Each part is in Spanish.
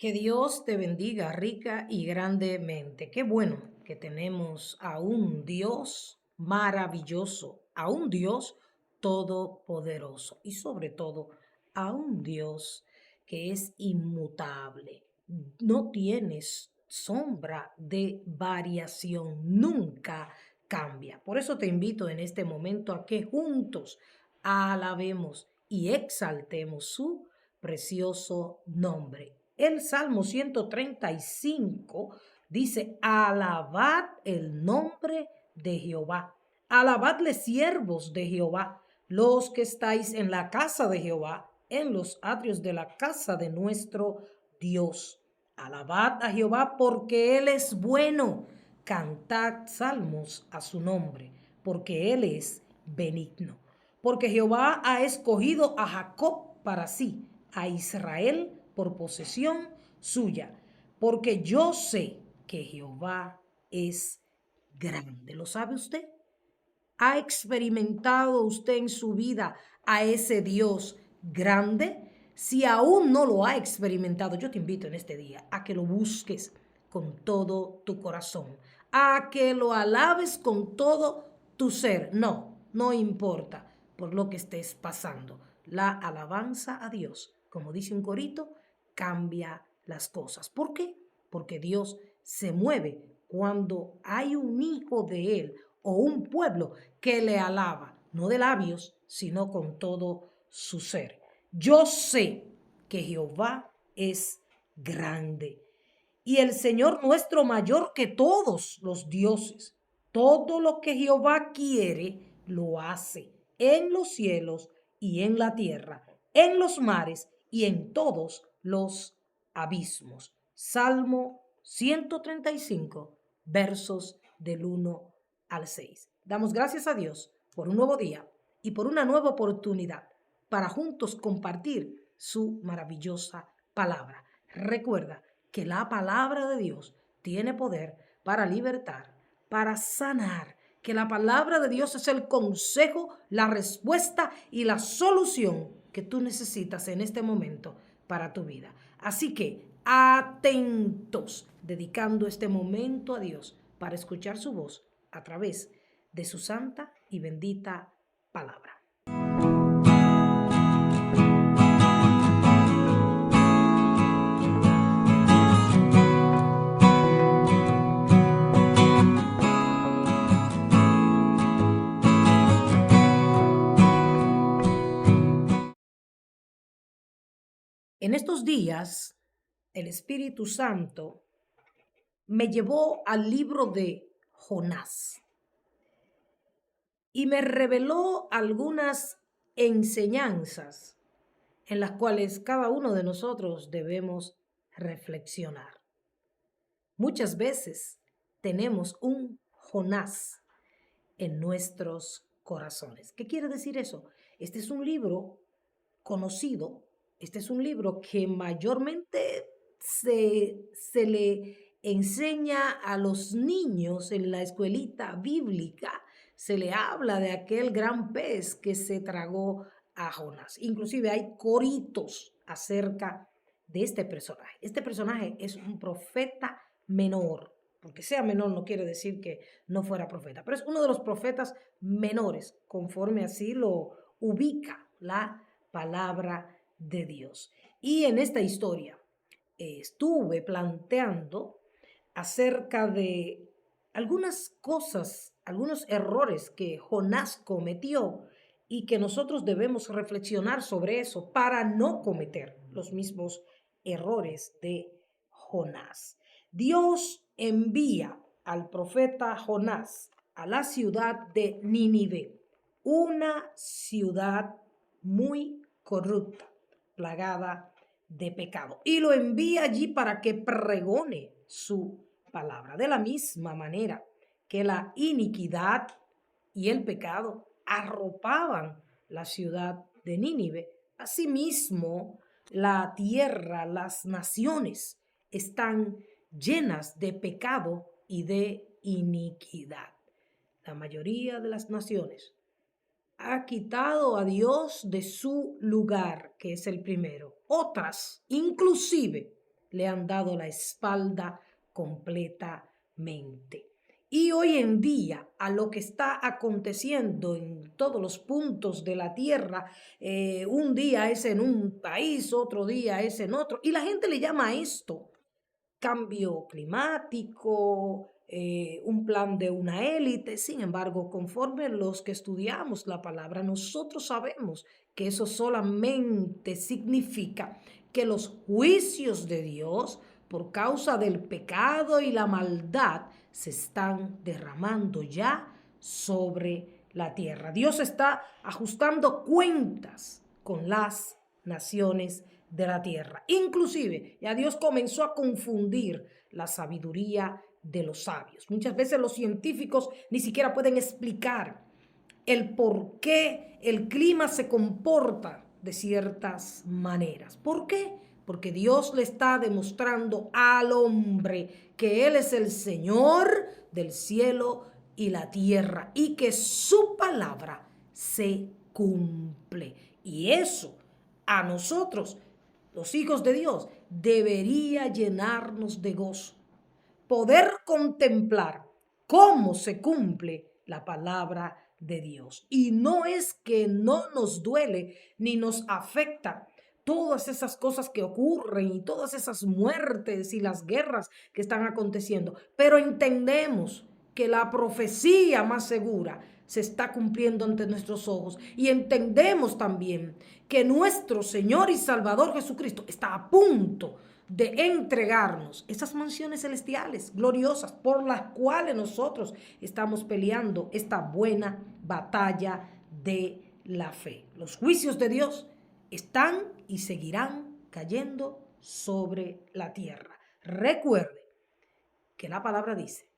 Que Dios te bendiga rica y grandemente. Qué bueno que tenemos a un Dios maravilloso, a un Dios todopoderoso y sobre todo a un Dios que es inmutable. No tienes sombra de variación, nunca cambia. Por eso te invito en este momento a que juntos alabemos y exaltemos su precioso nombre. El Salmo 135 dice, alabad el nombre de Jehová, alabadle siervos de Jehová, los que estáis en la casa de Jehová, en los atrios de la casa de nuestro Dios. Alabad a Jehová porque Él es bueno, cantad salmos a su nombre, porque Él es benigno. Porque Jehová ha escogido a Jacob para sí, a Israel por posesión suya. Porque yo sé que Jehová es grande. ¿Lo sabe usted? ¿Ha experimentado usted en su vida a ese Dios grande? Si aún no lo ha experimentado, yo te invito en este día a que lo busques con todo tu corazón, a que lo alabes con todo tu ser. No importa por lo que estés pasando. La alabanza a Dios, como dice un corito, cambia las cosas. ¿Por qué? Porque Dios se mueve cuando hay un hijo de Él o un pueblo que le alaba, no de labios, sino con todo su ser. Yo sé que Jehová es grande y el Señor nuestro mayor que todos los dioses. Todo lo que Jehová quiere, lo hace en los cielos y en la tierra, en los mares y en todos los abismos. Salmo 135, versos del 1 al 6. Damos gracias a Dios por un nuevo día y por una nueva oportunidad para juntos compartir su maravillosa palabra. Recuerda que la palabra de Dios tiene poder para libertar, para sanar, que la palabra de Dios es el consejo, la respuesta y la solución que tú necesitas en este momento para tu vida. Así que atentos, dedicando este momento a Dios para escuchar su voz a través de su santa y bendita palabra. En estos días, el Espíritu Santo me llevó al libro de Jonás y me reveló algunas enseñanzas en las cuales cada uno de nosotros debemos reflexionar. Muchas veces tenemos un Jonás en nuestros corazones. ¿Qué quiere decir eso? Este es un libro conocido, este es un libro que mayormente se le enseña a los niños en la escuelita bíblica, se le habla de aquel gran pez que se tragó a Jonás. Inclusive hay coritos acerca de este personaje. Este personaje es un profeta menor. Porque sea menor no quiere decir que no fuera profeta, pero es uno de los profetas menores, conforme así lo ubica la palabra de Dios. Y en esta historia estuve planteando acerca de algunas cosas, algunos errores que Jonás cometió y que nosotros debemos reflexionar sobre eso para no cometer los mismos errores de Jonás. Dios envía al profeta Jonás a la ciudad de Nínive, una ciudad muy corrupta, plagada de pecado, y lo envía allí para que pregone su palabra. De la misma manera que la iniquidad y el pecado arropaban la ciudad de Nínive, asimismo la tierra, las naciones están llenas de pecado y de iniquidad. La mayoría de las naciones ha quitado a Dios de su lugar, que es el primero. Otras, inclusive, le han dado la espalda completamente. Y hoy en día, a lo que está aconteciendo en todos los puntos de la tierra, un día es en un país, otro día es en otro, y la gente le llama a esto cambio climático, un plan de una élite. Sin embargo, conforme los que estudiamos la palabra, nosotros sabemos que eso solamente significa que los juicios de Dios por causa del pecado y la maldad se están derramando ya sobre la tierra. Dios está ajustando cuentas con las naciones de la tierra. Inclusive, ya Dios comenzó a confundir la sabiduría de los sabios. Muchas veces los científicos ni siquiera pueden explicar el por qué el clima se comporta de ciertas maneras. ¿Por qué? Porque Dios le está demostrando al hombre que Él es el Señor del cielo y la tierra y que su palabra se cumple. Y eso a nosotros, los hijos de Dios, debería llenarnos de gozo. Poder contemplar cómo se cumple la palabra de Dios. Y no es que no nos duele ni nos afecta todas esas cosas que ocurren y todas esas muertes y las guerras que están aconteciendo, pero entendemos que la profecía más segura se está cumpliendo ante nuestros ojos y entendemos también que nuestro Señor y Salvador Jesucristo está a punto de entregarnos esas mansiones celestiales gloriosas por las cuales nosotros estamos peleando esta buena batalla de la fe. Los juicios de Dios están y seguirán cayendo sobre la tierra. Recuerde que la palabra dice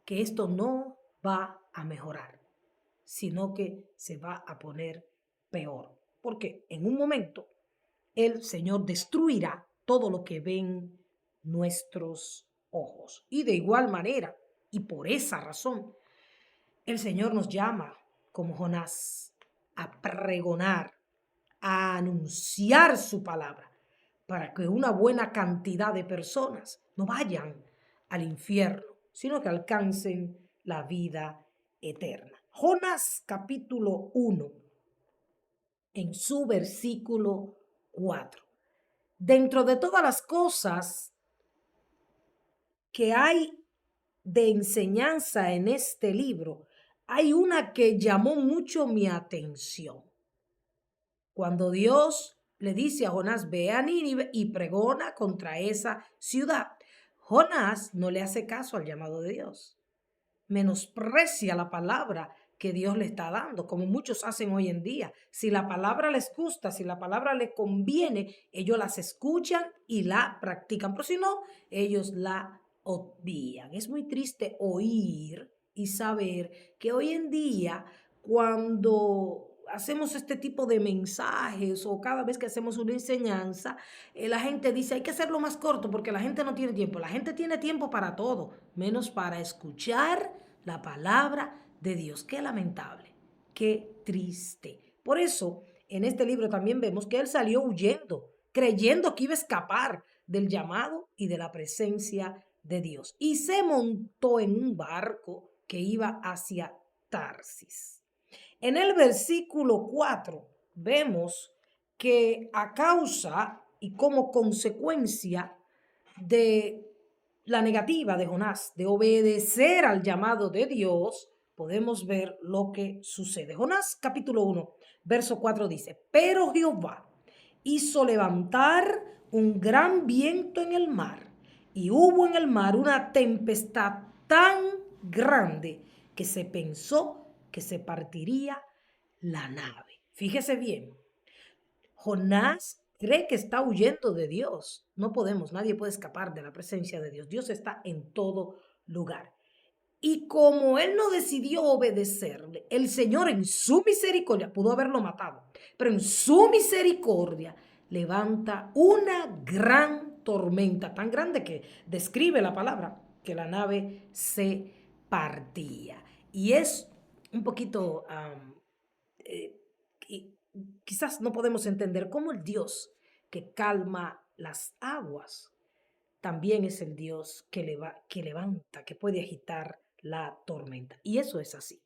que esto no va a mejorar, sino que se va a poner peor. Porque en un momento el Señor destruirá todo lo que ven nuestros ojos. Y de igual manera, y por esa razón, el Señor nos llama, como Jonás, a pregonar, a anunciar su palabra, para que una buena cantidad de personas no vayan al infierno, sino que alcancen la vida eterna. Jonás capítulo 1, en su versículo 4. Dentro de todas las cosas que hay de enseñanza en este libro, hay una que llamó mucho mi atención. Cuando Dios le dice a Jonás, ve a Nínive y pregona contra esa ciudad, Jonás no le hace caso al llamado de Dios. Menosprecia la palabra que Dios le está dando, como muchos hacen hoy en día. Si la palabra les gusta, si la palabra les conviene, ellos las escuchan y la practican, pero si no, ellos la obvían. Es muy triste oír y saber que hoy en día, cuando hacemos este tipo de mensajes o cada vez que hacemos una enseñanza, la gente dice hay que hacerlo más corto porque la gente no tiene tiempo. La gente tiene tiempo para todo, menos para escuchar la palabra de Dios. Qué lamentable, qué triste. Por eso, en este libro también vemos que él salió huyendo, creyendo que iba a escapar del llamado y de la presencia de Dios. Y se montó en un barco que iba hacia Tarsis. En el versículo 4 vemos que a causa y como consecuencia de la negativa de Jonás de obedecer al llamado de Dios, podemos ver lo que sucede. Jonás capítulo 1, verso 4 dice, pero Jehová hizo levantar un gran viento en el mar, y hubo en el mar una tempestad tan grande que se pensó que se partiría la nave. Fíjese bien, Jonás cree que está huyendo de Dios. No podemos, nadie puede escapar de la presencia de Dios. Dios está en todo lugar. Y como él no decidió obedecerle, el Señor en su misericordia pudo haberlo matado, pero en su misericordia levanta una gran tormenta, tan grande que describe la palabra que la nave se partía. Y es un poquito eh, quizás no podemos entender cómo el Dios que calma las aguas también es el Dios que levanta, que puede agitar la tormenta. Y eso es así.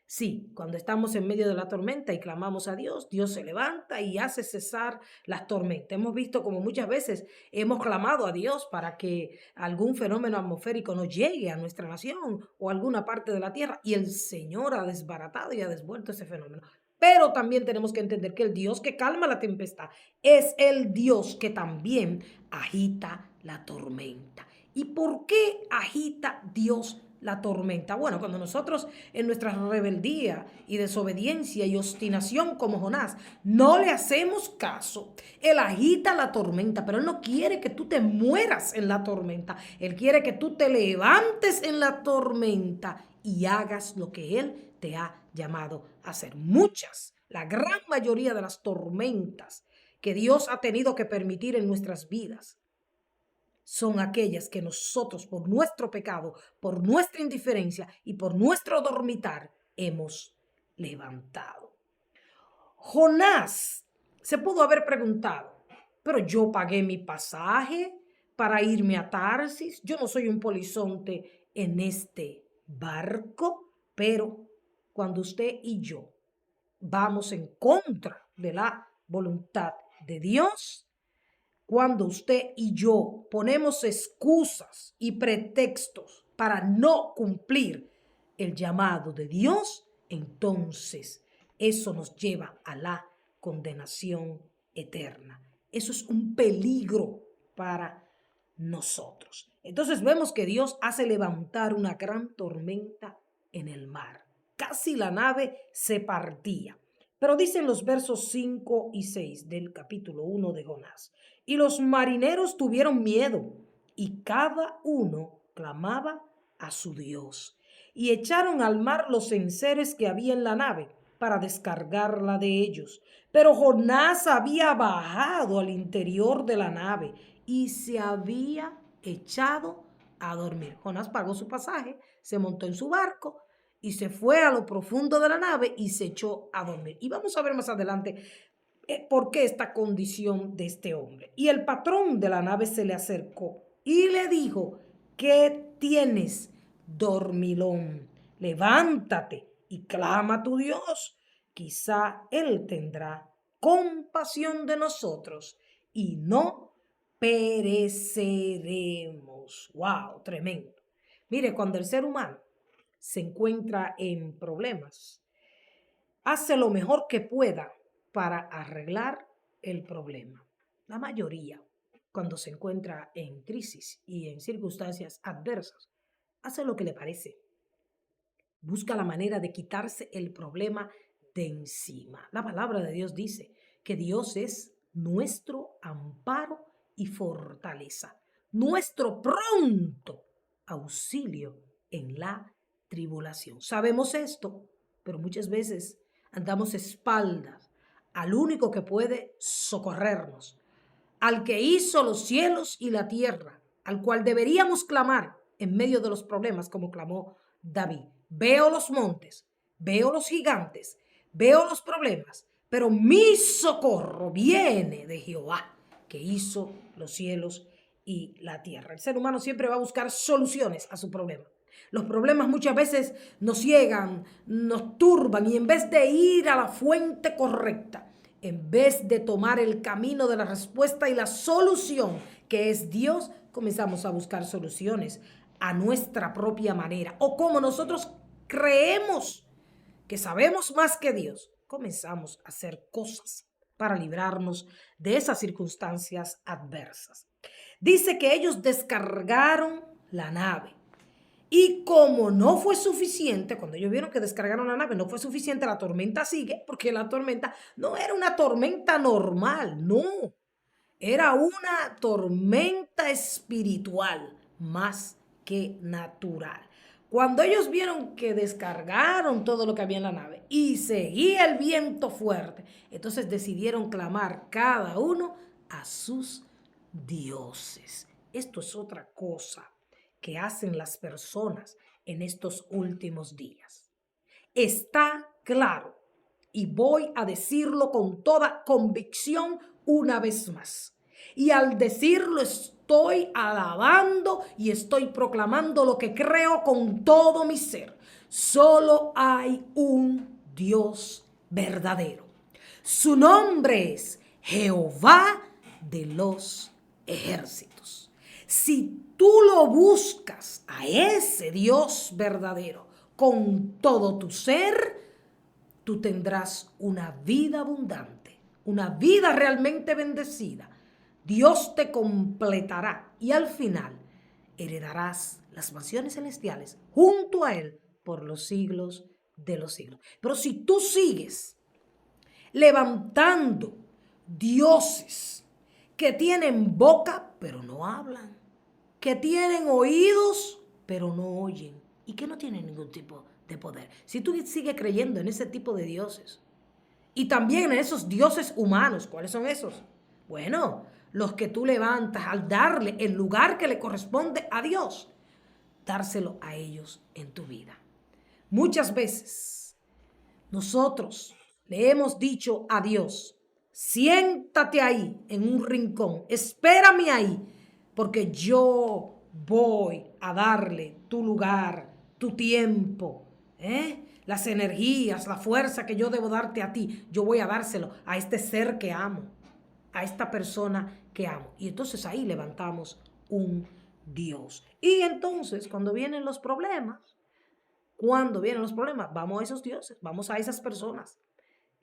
Sí, cuando estamos en medio de la tormenta y clamamos a Dios, Dios se levanta y hace cesar las tormentas. Hemos visto como muchas veces hemos clamado a Dios para que algún fenómeno atmosférico no llegue a nuestra nación o a alguna parte de la tierra y el Señor ha desbaratado y ha desvuelto ese fenómeno. Pero también tenemos que entender que el Dios que calma la tempestad es el Dios que también agita la tormenta. ¿Y por qué agita Dios la tormenta? Bueno, cuando nosotros en nuestra rebeldía y desobediencia y obstinación como Jonás no le hacemos caso, Él agita la tormenta, pero Él no quiere que tú te mueras en la tormenta. Él quiere que tú te levantes en la tormenta y hagas lo que Él te ha llamado a hacer. La gran mayoría de las tormentas que Dios ha tenido que permitir en nuestras vidas son aquellas que nosotros por nuestro pecado, por nuestra indiferencia y por nuestro dormitar hemos levantado. Jonás se pudo haber preguntado, pero yo pagué mi pasaje para irme a Tarsis, yo no soy un polizonte en este barco, pero cuando usted y yo vamos en contra de la voluntad de Dios, cuando usted y yo ponemos excusas y pretextos para no cumplir el llamado de Dios, entonces eso nos lleva a la condenación eterna. Eso es un peligro para nosotros. Entonces vemos que Dios hace levantar una gran tormenta en el mar. Casi la nave se partía. Pero dicen los versos 5 y 6 del capítulo 1 de Jonás. Y los marineros tuvieron miedo, y cada uno clamaba a su Dios. Y echaron al mar los enseres que había en la nave para descargarla de ellos. Pero Jonás había bajado al interior de la nave y se había echado a dormir. Jonás pagó su pasaje, se montó en su barco y se fue a lo profundo de la nave y se echó a dormir. Y vamos a ver más adelante por qué esta condición de este hombre. Y el patrón de la nave se le acercó y le dijo, ¿qué tienes, dormilón? Levántate y clama a tu Dios. Quizá Él tendrá compasión de nosotros y no pereceremos. ¡Wow! Tremendo. Mire, cuando el ser humano se encuentra en problemas, hace lo mejor que pueda para arreglar el problema. La mayoría, cuando se encuentra en crisis y en circunstancias adversas, hace lo que le parece. Busca la manera de quitarse el problema de encima. La palabra de Dios dice que Dios es nuestro amparo y fortaleza, nuestro pronto auxilio en la tribulación. Sabemos esto, pero muchas veces andamos espaldas al único que puede socorrernos, al que hizo los cielos y la tierra, al cual deberíamos clamar en medio de los problemas como clamó David. Veo los montes, veo los gigantes, veo los problemas, pero mi socorro viene de Jehová, que hizo los cielos y la tierra. El ser humano siempre va a buscar soluciones a su problema. Los problemas muchas veces nos ciegan, nos turban y en vez de ir a la fuente correcta, en vez de tomar el camino de la respuesta y la solución, que es Dios, comenzamos a buscar soluciones a nuestra propia manera o como nosotros creemos que sabemos más que Dios, comenzamos a hacer cosas para librarnos de esas circunstancias adversas. Dice que ellos descargaron la nave. Y como no fue suficiente, cuando ellos vieron que descargaron la nave, no fue suficiente, la tormenta sigue, porque la tormenta no era una tormenta normal, no. Era una tormenta espiritual más que natural. Cuando ellos vieron que descargaron todo lo que había en la nave y seguía el viento fuerte, entonces decidieron clamar cada uno a sus dioses. Esto es otra cosa que hacen las personas en estos últimos días. Está claro, y voy a decirlo con toda convicción una vez más. Y al decirlo estoy alabando y estoy proclamando lo que creo con todo mi ser. Solo hay un Dios verdadero. Su nombre es Jehová de los ejércitos. Si tú lo buscas a ese Dios verdadero con todo tu ser, tú tendrás una vida abundante, una vida realmente bendecida. Dios te completará y al final heredarás las mansiones celestiales junto a Él por los siglos de los siglos. Pero si tú sigues levantando dioses que tienen boca pero no hablan, que tienen oídos pero no oyen y que no tienen ningún tipo de poder. Si tú sigues creyendo en ese tipo de dioses y también en esos dioses humanos, ¿cuáles son esos? Bueno, los que tú levantas al darle el lugar que le corresponde a Dios, dárselo a ellos en tu vida. Muchas veces nosotros le hemos dicho a Dios, siéntate ahí en un rincón, espérame ahí, porque yo voy a darle tu lugar, tu tiempo, las energías, la fuerza que yo debo darte a ti, yo voy a dárselo a este ser que amo, a esta persona que amo. Y entonces ahí levantamos un Dios. Y entonces cuando vienen los problemas, vamos a esos dioses, vamos a esas personas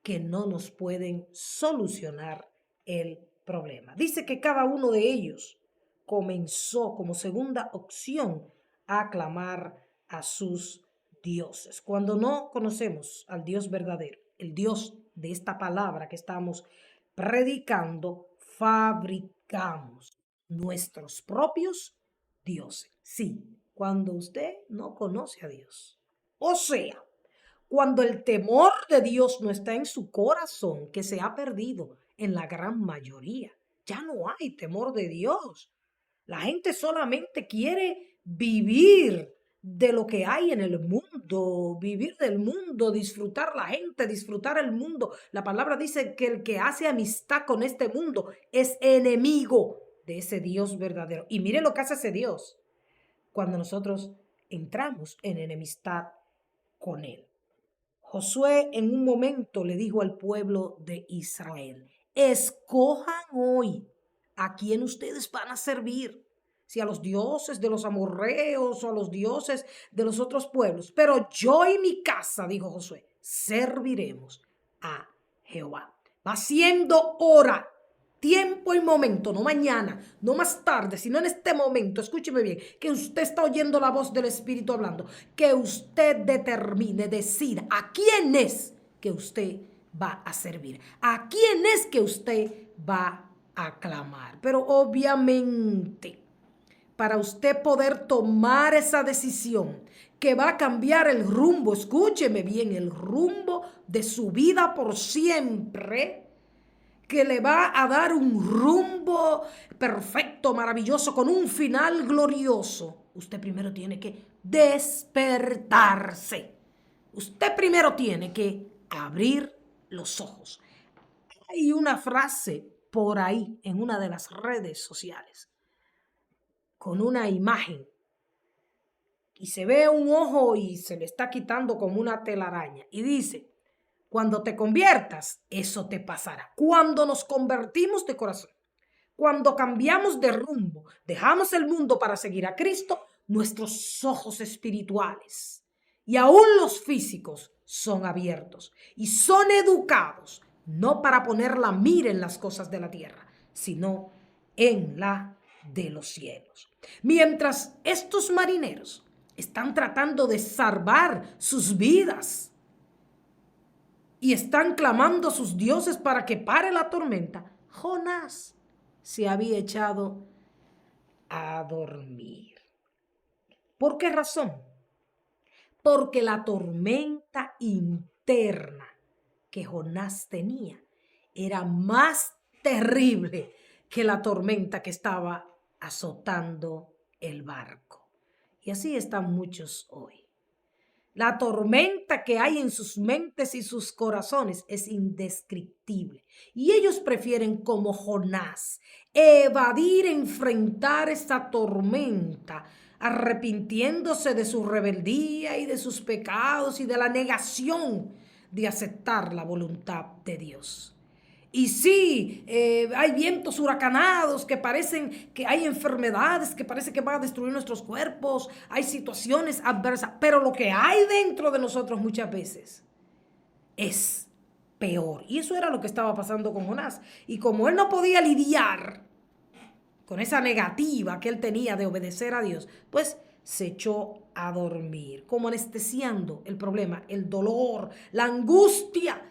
que no nos pueden solucionar el problema. Dice que cada uno de ellos comenzó como segunda opción a clamar a sus dioses. Cuando no conocemos al Dios verdadero, el Dios de esta palabra que estamos predicando, fabricamos nuestros propios dioses. Sí, cuando usted no conoce a Dios. O sea, cuando el temor de Dios no está en su corazón, que se ha perdido en la gran mayoría, ya no hay temor de Dios. La gente solamente quiere vivir de lo que hay en el mundo, vivir del mundo, disfrutar la gente, disfrutar el mundo. La palabra dice que el que hace amistad con este mundo es enemigo de ese Dios verdadero. Y mire lo que hace ese Dios cuando nosotros entramos en enemistad con él. Josué en un momento le dijo al pueblo de Israel, escojan hoy a quién ustedes van a servir, si a los dioses de los amorreos o a los dioses de los otros pueblos, pero yo y mi casa, dijo Josué, serviremos a Jehová. Va siendo hora, tiempo y momento, no mañana, no más tarde, sino en este momento, escúcheme bien, que usted está oyendo la voz del Espíritu hablando, que usted determine, decida a quién es que usted va a servir, a quién es que usted va a clamar. Pero obviamente, para usted poder tomar esa decisión que va a cambiar el rumbo, escúcheme bien, el rumbo de su vida por siempre, que le va a dar un rumbo perfecto, maravilloso, con un final glorioso, usted primero tiene que despertarse. Usted primero tiene que abrir los ojos. Hay una frase por ahí en una de las redes sociales con una imagen y se ve un ojo y se le está quitando como una telaraña y dice, cuando te conviertas, eso te pasará. Cuando nos convertimos de corazón, cuando cambiamos de rumbo, dejamos el mundo para seguir a Cristo, nuestros ojos espirituales y aún los físicos son abiertos y son educados, no para poner la mira en las cosas de la tierra, sino en la de los cielos. Mientras estos marineros están tratando de salvar sus vidas y están clamando a sus dioses para que pare la tormenta, Jonás se había echado a dormir. ¿Por qué razón? Porque la tormenta interna que Jonás tenía era más terrible que la tormenta que estaba azotando el barco. Y así están muchos hoy. La tormenta que hay en sus mentes y sus corazones es indescriptible. Y ellos prefieren, como Jonás, evadir, enfrentar esta tormenta, arrepintiéndose de su rebeldía y de sus pecados y de la negación de aceptar la voluntad de Dios. Y sí, hay vientos huracanados que parecen que hay enfermedades que parece que van a destruir nuestros cuerpos, hay situaciones adversas, pero lo que hay dentro de nosotros muchas veces es peor. Y eso era lo que estaba pasando con Jonás. Y como él no podía lidiar con esa negativa que él tenía de obedecer a Dios, pues se echó a dormir, como anestesiando el problema, el dolor, la angustia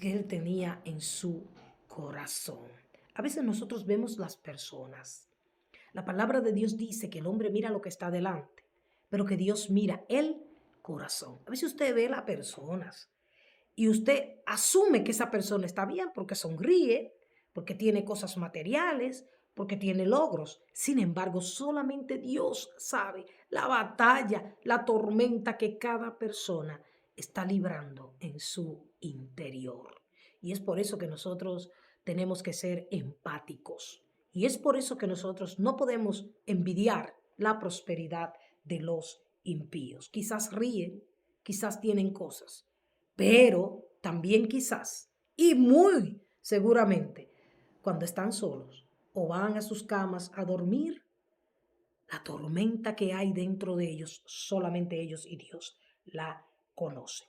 que él tenía en su corazón. A veces nosotros vemos las personas. La palabra de Dios dice que el hombre mira lo que está delante, pero que Dios mira el corazón. A veces usted ve a las personas y usted asume que esa persona está bien porque sonríe, porque tiene cosas materiales, porque tiene logros. Sin embargo, solamente Dios sabe la batalla, la tormenta que cada persona está librando en su interior. Y es por eso que nosotros tenemos que ser empáticos. Y es por eso que nosotros no podemos envidiar la prosperidad de los impíos. Quizás ríen, quizás tienen cosas, pero también quizás, y muy seguramente, cuando están solos o van a sus camas a dormir, la tormenta que hay dentro de ellos, solamente ellos y Dios la conocen.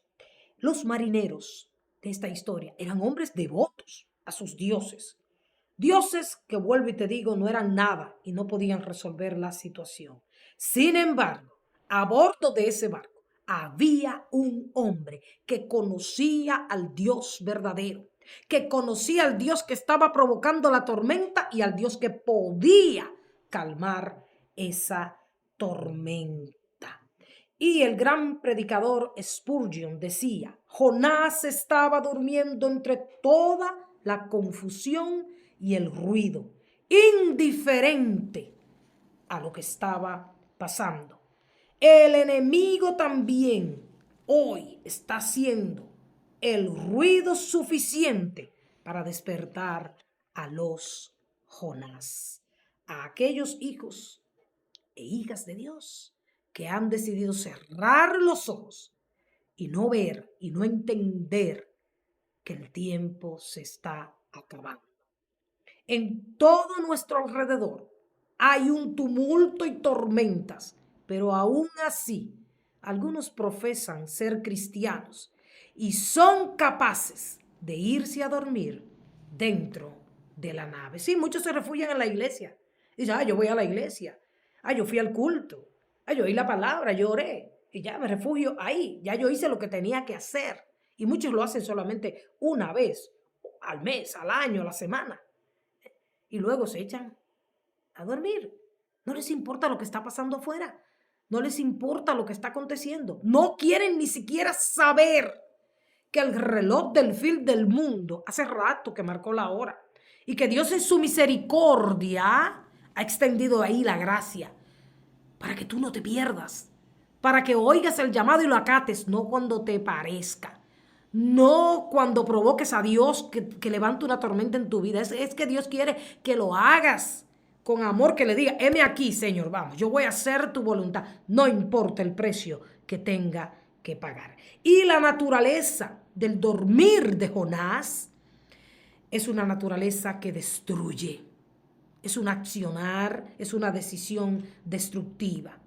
Los marineros de esta historia eran hombres devotos a sus dioses. Dioses que, vuelvo y te digo, no eran nada y no podían resolver la situación. Sin embargo, a bordo de ese barco había un hombre que conocía al Dios verdadero, que conocía al Dios que estaba provocando la tormenta y al Dios que podía calmar esa tormenta. Y el gran predicador Spurgeon decía: Jonás estaba durmiendo entre toda la confusión y el ruido, indiferente a lo que estaba pasando. El enemigo también hoy está haciendo el ruido suficiente para despertar a los Jonás, a aquellos hijos e hijas de Dios que han decidido cerrar los ojos y no ver y no entender que el tiempo se está acabando. En todo nuestro alrededor hay un tumulto y tormentas, pero aún así algunos profesan ser cristianos y son capaces de irse a dormir dentro de la nave. Sí, muchos se refugian en la iglesia. Dicen: yo voy a la iglesia. Yo fui al culto. Yo oí la palabra, yo oré. Y ya me refugio ahí. Ya yo hice lo que tenía que hacer. Y muchos lo hacen solamente una vez, al mes, al año, a la semana. Y luego se echan a dormir. No les importa lo que está pasando afuera. No les importa lo que está aconteciendo. No quieren ni siquiera saber que el reloj del fil del mundo hace rato que marcó la hora y que Dios en su misericordia ha extendido ahí la gracia para que tú no te pierdas, para que oigas el llamado y lo acates, no cuando te parezca, no cuando provoques a Dios que levante una tormenta en tu vida. Es que Dios quiere que lo hagas con amor, que le diga: heme aquí, Señor, vamos, yo voy a hacer tu voluntad, no importa el precio que tenga que pagar. Y la naturaleza del dormir de Jonás es una naturaleza que destruye, es un accionar, es una decisión destructiva.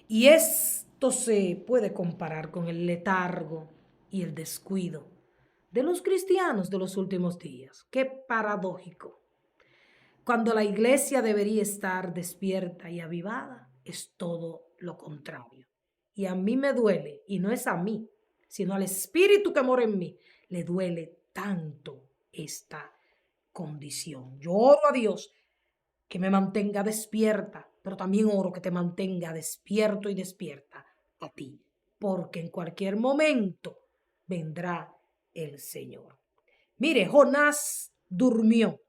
Y esto se puede comparar con el letargo y el descuido de los cristianos de los últimos días. Qué paradójico. Cuando la iglesia debería estar despierta y avivada, es todo lo contrario. Y a mí me duele, y no es a mí, sino al espíritu que mora en mí, le duele tanto esta condición. Yo oro a Dios que me mantenga despierta, pero también oro que te mantenga despierto y despierta a ti, porque en cualquier momento vendrá el Señor. Mire, Jonás durmió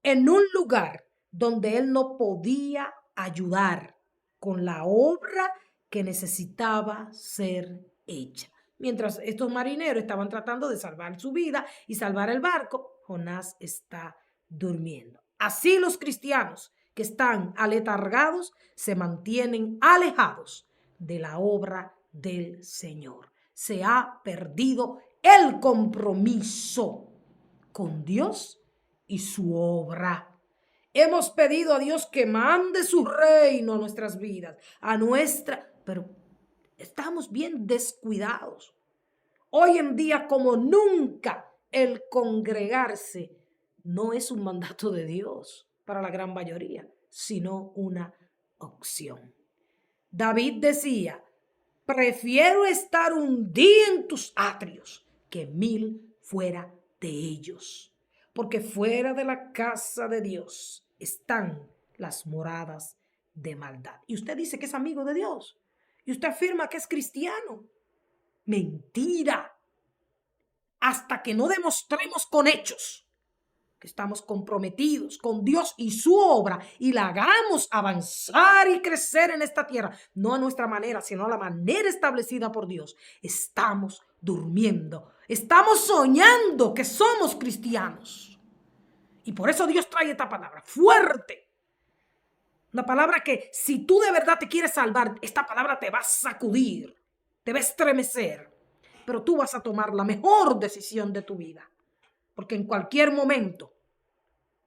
en un lugar donde él no podía ayudar con la obra que necesitaba ser hecha. Mientras estos marineros estaban tratando de salvar su vida y salvar el barco, Jonás está durmiendo. Así los cristianos que están aletargados se mantienen alejados de la obra del Señor. Se ha perdido el compromiso con Dios y su obra. Hemos pedido a Dios que mande su reino a nuestras vidas, pero estamos bien descuidados. Hoy en día, como nunca, el congregarse no es un mandato de Dios para la gran mayoría, sino una opción. David decía: prefiero estar un día en tus atrios que 1000 fuera de ellos, porque fuera de la casa de Dios están las moradas de maldad. Y usted dice que es amigo de Dios, y usted afirma que es cristiano. Mentira. Hasta que no demostremos con hechos que estamos comprometidos con Dios y su obra y la hagamos avanzar y crecer en esta tierra, no a nuestra manera, sino a la manera establecida por Dios, estamos durmiendo, estamos soñando que somos cristianos. Y por eso Dios trae esta palabra fuerte. Una palabra que, si tú de verdad te quieres salvar, esta palabra te va a sacudir, te va a estremecer, pero tú vas a tomar la mejor decisión de tu vida. Porque en cualquier momento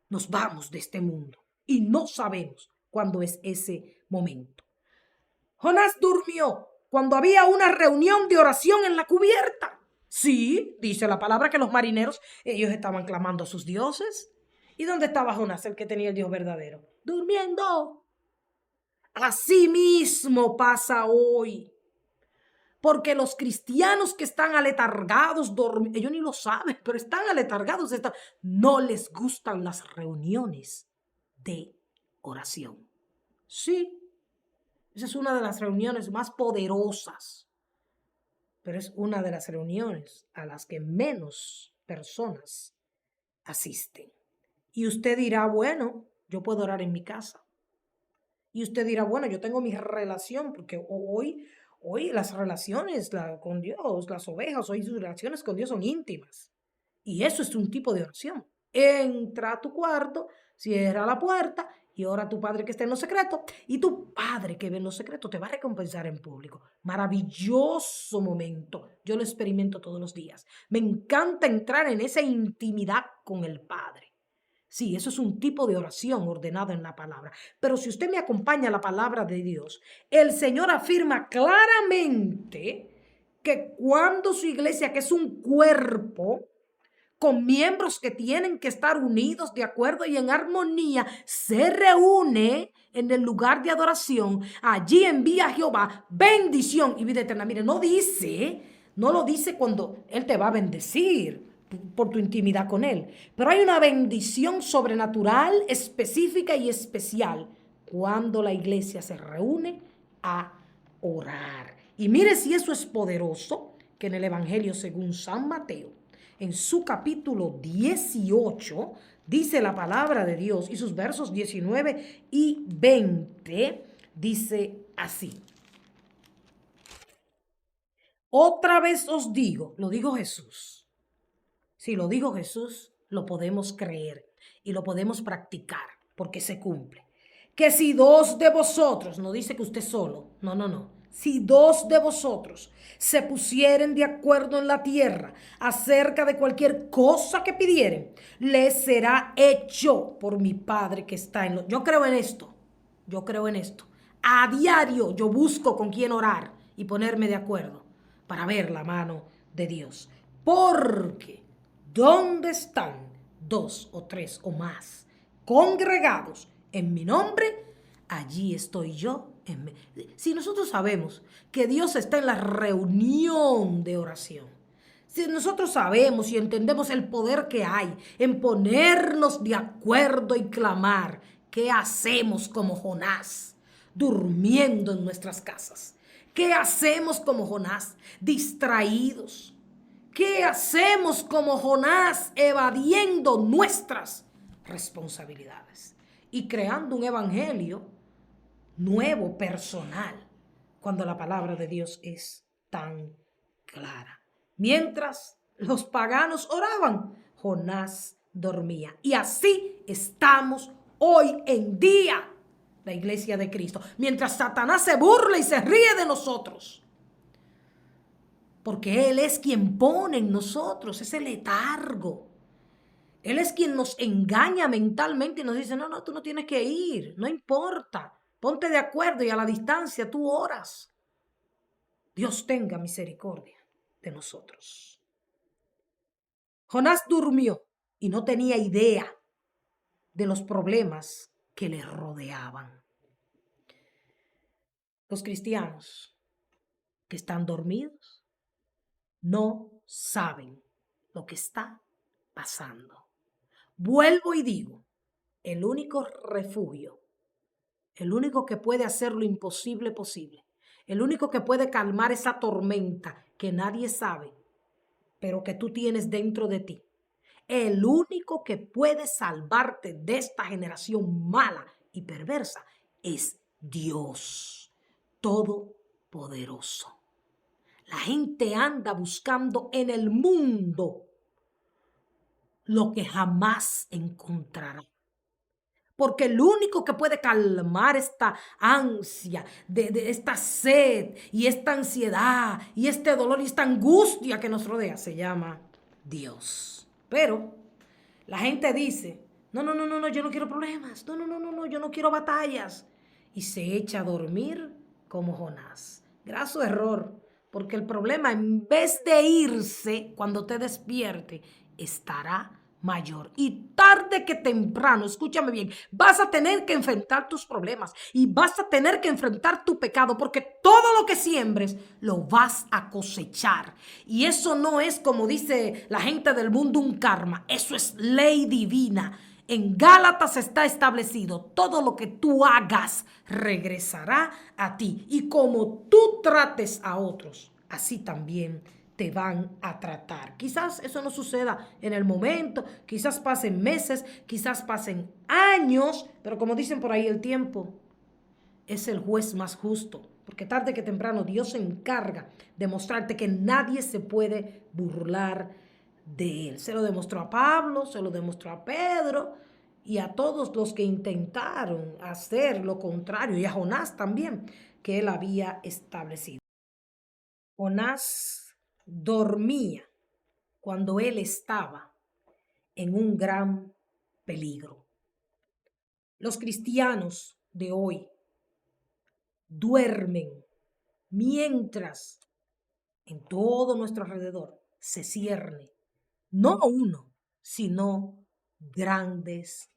nos vamos de este mundo y no sabemos cuándo es ese momento. Jonás durmió cuando había una reunión de oración en la cubierta. Sí, dice la palabra que los marineros, ellos estaban clamando a sus dioses. ¿Y dónde estaba Jonás, el que tenía el Dios verdadero? Durmiendo. Así mismo pasa hoy. Porque los cristianos que están aletargados, ellos ni lo saben, pero están aletargados, no les gustan las reuniones de oración. Sí, esa es una de las reuniones más poderosas, pero es una de las reuniones a las que menos personas asisten. Y usted dirá, bueno, yo puedo orar en mi casa. Y usted dirá, bueno, yo tengo mi relación, porque hoy las relaciones con Dios, las ovejas, hoy sus relaciones con Dios son íntimas. Y eso es un tipo de oración. Entra a tu cuarto, cierra la puerta y ora a tu Padre que está en lo secreto. Y tu Padre que ve en lo secreto te va a recompensar en público. Maravilloso momento. Yo lo experimento todos los días. Me encanta entrar en esa intimidad con el Padre. Sí, eso es un tipo de oración ordenado en la palabra. Pero si usted me acompaña a la palabra de Dios, el Señor afirma claramente que cuando su iglesia, que es un cuerpo, con miembros que tienen que estar unidos de acuerdo y en armonía, se reúne en el lugar de adoración, allí envía Jehová bendición y vida eterna. Mire, no lo dice cuando Él te va a bendecir por tu intimidad con Él, pero hay una bendición sobrenatural, específica y especial cuando la iglesia se reúne a orar. Y mire si eso es poderoso, que en el Evangelio según San Mateo, en su capítulo 18, dice la palabra de Dios y sus versos 19 y 20, dice así. Otra vez os digo, lo dijo Jesús. Si lo dijo Jesús, lo podemos creer y lo podemos practicar porque se cumple. Que si 2 de vosotros, no dice que usted solo, no. Si 2 de vosotros se pusieren de acuerdo en la tierra acerca de cualquier cosa que pidieren, les será hecho por mi Padre que está en los... Yo creo en esto. A diario yo busco con quién orar y ponerme de acuerdo para ver la mano de Dios. Porque ¿dónde están 2 o 3 o más congregados en mi nombre? Allí estoy yo. Si nosotros sabemos que Dios está en la reunión de oración, si nosotros sabemos y entendemos el poder que hay en ponernos de acuerdo y clamar, ¿qué hacemos como Jonás durmiendo en nuestras casas? ¿Qué hacemos como Jonás distraídos? ¿Qué hacemos como Jonás evadiendo nuestras responsabilidades y creando un evangelio nuevo, personal, cuando la palabra de Dios es tan clara. Mientras los paganos oraban, Jonás dormía. Y así estamos hoy en día, la iglesia de Cristo. Mientras Satanás se burla y se ríe de nosotros. Porque Él es quien pone en nosotros ese letargo. Él es quien nos engaña mentalmente y nos dice, no, tú no tienes que ir, no importa. Ponte de acuerdo y a la distancia tú oras. Dios tenga misericordia de nosotros. Jonás durmió y no tenía idea de los problemas que le rodeaban. Los cristianos que están dormidos no saben lo que está pasando. Vuelvo y digo, el único refugio, el único que puede hacer lo imposible posible, el único que puede calmar esa tormenta que nadie sabe, pero que tú tienes dentro de ti, el único que puede salvarte de esta generación mala y perversa es Dios Todopoderoso. La gente anda buscando en el mundo lo que jamás encontrará. Porque el único que puede calmar esta ansia, de esta sed y esta ansiedad y este dolor y esta angustia que nos rodea se llama Dios. Pero la gente dice, no, yo no quiero problemas, no, yo no quiero batallas. Y se echa a dormir como Jonás. Graso error, porque el problema en vez de irse cuando te despierte, estará mayor. Y tarde que temprano, escúchame bien, vas a tener que enfrentar tus problemas y vas a tener que enfrentar tu pecado, porque todo lo que siembres lo vas a cosechar. Y eso no es, como dice la gente del mundo, un karma. Eso es ley divina. En Gálatas está establecido, todo lo que tú hagas regresará a ti. Y como tú trates a otros, así también te van a tratar. Quizás eso no suceda en el momento, quizás pasen meses, quizás pasen años, pero como dicen por ahí, el tiempo es el juez más justo, porque tarde que temprano Dios se encarga de mostrarte que nadie se puede burlar de él. Se lo demostró a Pablo, se lo demostró a Pedro y a todos los que intentaron hacer lo contrario, y a Jonás también, que él había establecido. Jonás dormía cuando él estaba en un gran peligro. Los cristianos de hoy duermen mientras en todo nuestro alrededor se cierne no uno, sino grandes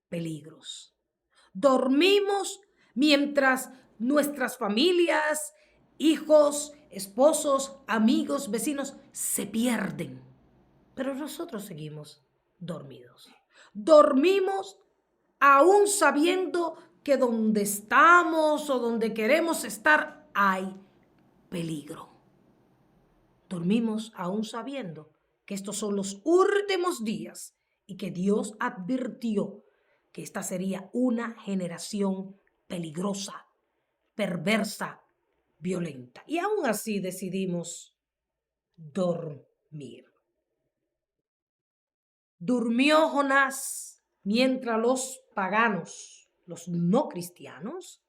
peligros. Dormimos mientras nuestras familias, hijos, esposos, amigos, vecinos se pierden. Pero nosotros seguimos dormidos. Dormimos aún sabiendo que donde estamos o donde queremos estar hay peligro. Dormimos aún sabiendo que estos son los últimos días y que Dios advirtió que esta sería una generación peligrosa, perversa, violenta. Y aún así decidimos dormir. Durmió Jonás mientras los paganos, los no cristianos,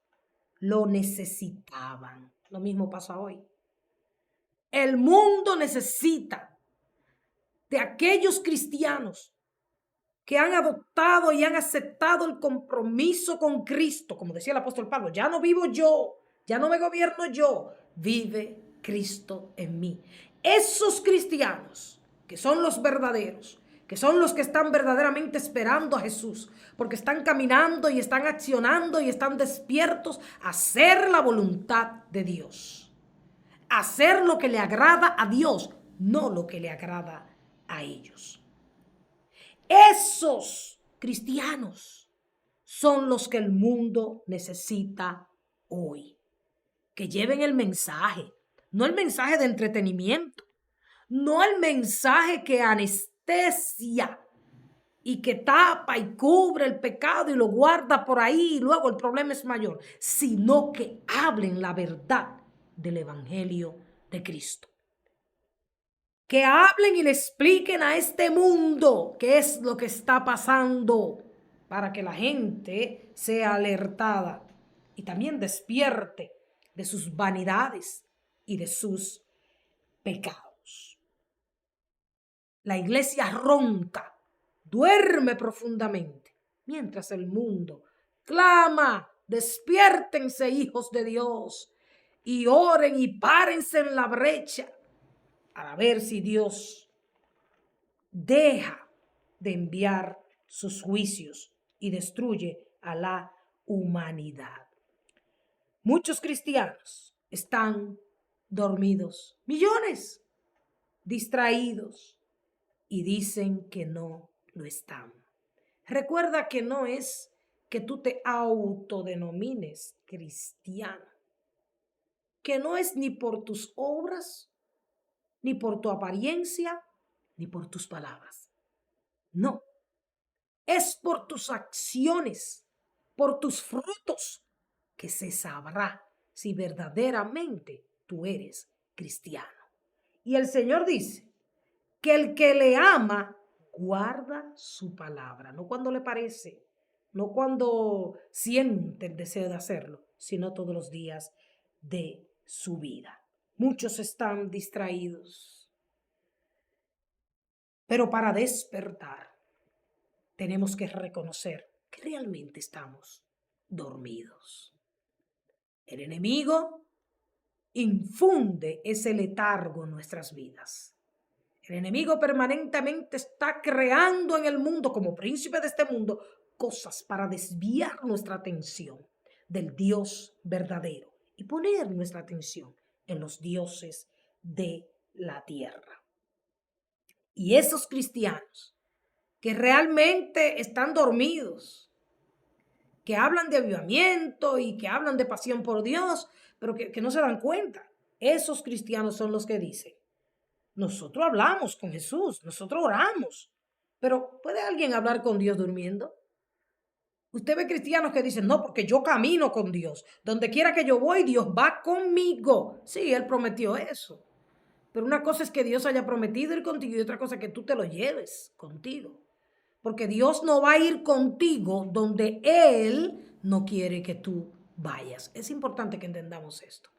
lo necesitaban. Lo mismo pasa hoy. El mundo necesita de aquellos cristianos que han adoptado y han aceptado el compromiso con Cristo. Como decía el apóstol Pablo, ya no vivo yo, ya no me gobierno yo, vive Cristo en mí. Esos cristianos que son los verdaderos, que son los que están verdaderamente esperando a Jesús, porque están caminando y están accionando y están despiertos a hacer la voluntad de Dios. Hacer lo que le agrada a Dios, no lo que le agrada a ellos. Esos cristianos son los que el mundo necesita hoy. Que lleven el mensaje, no el mensaje de entretenimiento, no el mensaje que anestesia y que tapa y cubre el pecado y lo guarda por ahí y luego el problema es mayor, sino que hablen la verdad del Evangelio de Cristo. que hablen y le expliquen a este mundo qué es lo que está pasando para que la gente sea alertada y también despierte de sus vanidades y de sus pecados. La iglesia ronca, duerme profundamente, mientras el mundo clama: despiértense, hijos de Dios, y oren y párense en la brecha a ver si Dios deja de enviar sus juicios y destruye a la humanidad. Muchos cristianos están dormidos, millones distraídos, y dicen que no lo están. Recuerda que no es que tú te autodenomines cristiano, que no es ni por tus obras, ni por tu apariencia, ni por tus palabras. No, es por tus acciones, por tus frutos, que se sabrá si verdaderamente tú eres cristiano. Y el Señor dice que el que le ama guarda su palabra, no cuando le parece, no cuando siente el deseo de hacerlo, sino todos los días de su vida. Muchos están distraídos, pero para despertar tenemos que reconocer que realmente estamos dormidos. El enemigo infunde ese letargo en nuestras vidas. El enemigo permanentemente está creando en el mundo, como príncipe de este mundo, cosas para desviar nuestra atención del Dios verdadero y poner nuestra atención en los dioses de la tierra. Y esos cristianos que realmente están dormidos, que hablan de avivamiento y que hablan de pasión por Dios, pero que no se dan cuenta, esos cristianos son los que dicen: nosotros hablamos con Jesús, nosotros oramos, pero ¿puede alguien hablar con Dios durmiendo? Usted ve cristianos que dicen: no, porque yo camino con Dios. Donde quiera que yo voy, Dios va conmigo. Sí, Él prometió eso. Pero una cosa es que Dios haya prometido ir contigo y otra cosa es que tú te lo lleves contigo. Porque Dios no va a ir contigo donde Él no quiere que tú vayas. Es importante que entendamos esto.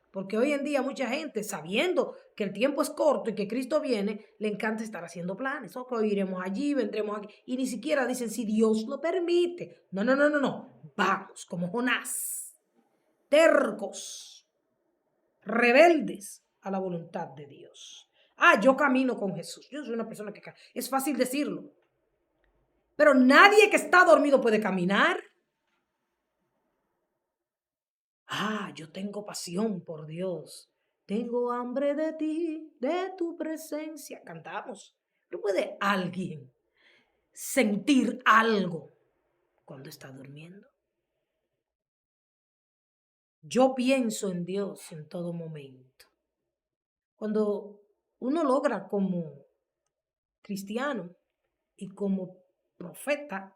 Porque hoy en día mucha gente, sabiendo que el tiempo es corto y que Cristo viene, le encanta estar haciendo planes. Ok, iremos allí, vendremos aquí. Y ni siquiera dicen si Dios lo permite. No, no, no, no, no. Vamos, como Jonás. Tercos, rebeldes a la voluntad de Dios. Yo camino con Jesús. Yo soy una persona que es fácil decirlo. Pero nadie que está dormido puede caminar. Yo tengo pasión por Dios. Tengo hambre de ti, de tu presencia. Cantamos. ¿No puede alguien sentir algo cuando está durmiendo? Yo pienso en Dios en todo momento. Cuando uno logra como cristiano y como profeta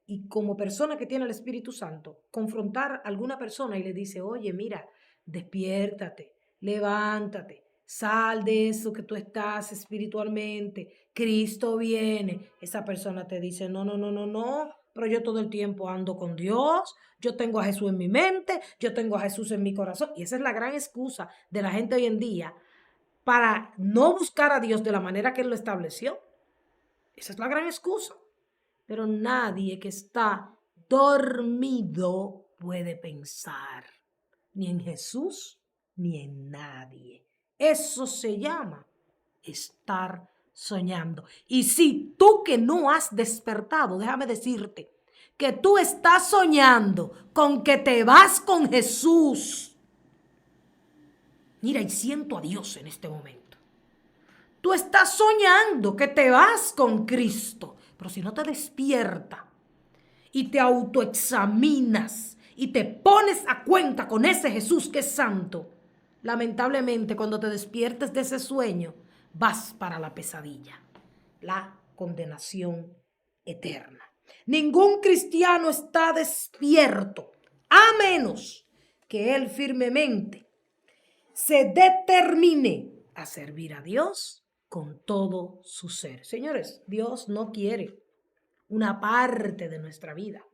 y como persona que tiene el Espíritu Santo, confrontar a alguna persona y le dice: oye, mira, despiértate, levántate, sal de eso que tú estás espiritualmente, Cristo viene. Esa persona te dice: no, no, no, no, no, pero yo todo el tiempo ando con Dios, yo tengo a Jesús en mi mente, yo tengo a Jesús en mi corazón. Y esa es la gran excusa de la gente hoy en día para no buscar a Dios de la manera que Él lo estableció. Esa es la gran excusa. Pero nadie que está dormido puede pensar ni en Jesús ni en nadie. Eso se llama estar soñando. Y si tú que no has despertado, déjame decirte que tú estás soñando con que te vas con Jesús. Mira, y siento a Dios en este momento. Tú estás soñando que te vas con Cristo, pero si no te despiertas y te autoexaminas y te pones a cuenta con ese Jesús que es santo, lamentablemente cuando te despiertes de ese sueño, vas para la pesadilla, la condenación eterna. Ningún cristiano está despierto, a menos que él firmemente se determine a servir a Dios con todo su ser. Señores, Dios no quiere una parte de nuestra vida.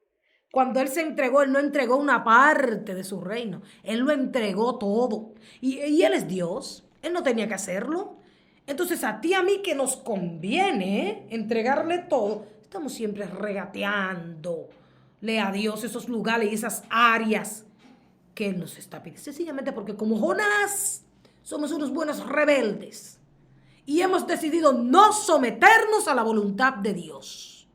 Cuando Él se entregó, Él no entregó una parte de su reino. Él lo entregó todo. Y Él es Dios. Él no tenía que hacerlo. Entonces a ti y a mí que nos conviene entregarle todo, estamos siempre regateándole a Dios esos lugares y esas áreas que Él nos está pidiendo. Sencillamente porque como Jonás somos unos buenos rebeldes y hemos decidido no someternos a la voluntad de Dios.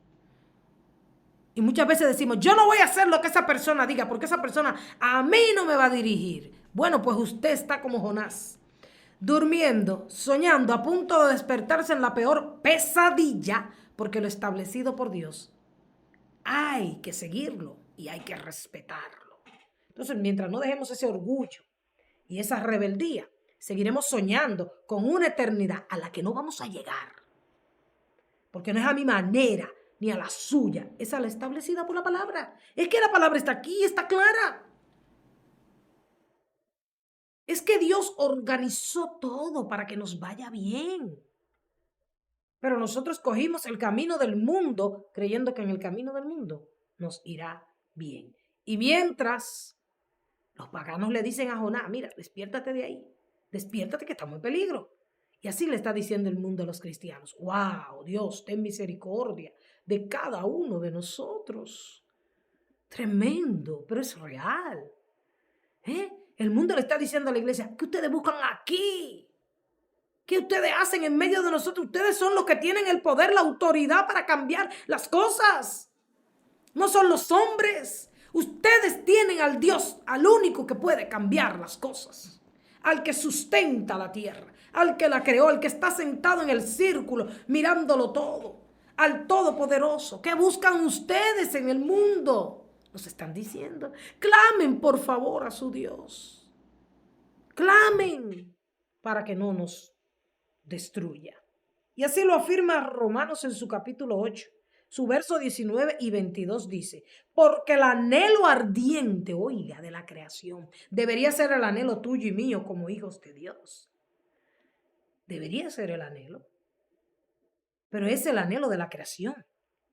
Y muchas veces decimos, yo no voy a hacer lo que esa persona diga, porque esa persona a mí no me va a dirigir. Bueno, pues usted está como Jonás, durmiendo, soñando, a punto de despertarse en la peor pesadilla, porque lo establecido por Dios hay que seguirlo y hay que respetarlo. Entonces, mientras no dejemos ese orgullo y esa rebeldía, seguiremos soñando con una eternidad a la que no vamos a llegar. Porque no es a mi manera ni a la suya, es a la establecida por la palabra. Es que la palabra está aquí, está clara. Es que Dios organizó todo para que nos vaya bien. Pero nosotros cogimos el camino del mundo creyendo que en el camino del mundo nos irá bien. Y mientras los paganos le dicen a Jonás, mira, despiértate de ahí, despiértate que estamos en peligro. Y así le está diciendo el mundo a los cristianos. ¡Wow! Dios, ten misericordia de cada uno de nosotros. Tremendo, pero es real. El mundo le está diciendo a la iglesia, ¿qué ustedes buscan aquí? ¿Qué ustedes hacen en medio de nosotros? Ustedes son los que tienen el poder, la autoridad para cambiar las cosas. No son los hombres. Ustedes tienen al Dios, al único que puede cambiar las cosas. Al que sustenta la tierra, al que la creó, al que está sentado en el círculo mirándolo todo, al todopoderoso. ¿Qué buscan ustedes en el mundo? Nos están diciendo, clamen por favor a su Dios. Clamen para que no nos destruya. Y así lo afirma Romanos en su capítulo 8. Su verso 19 y 22 dice, porque el anhelo ardiente, oiga, de la creación, debería ser el anhelo tuyo y mío como hijos de Dios. Debería ser el anhelo. Pero es el anhelo de la creación.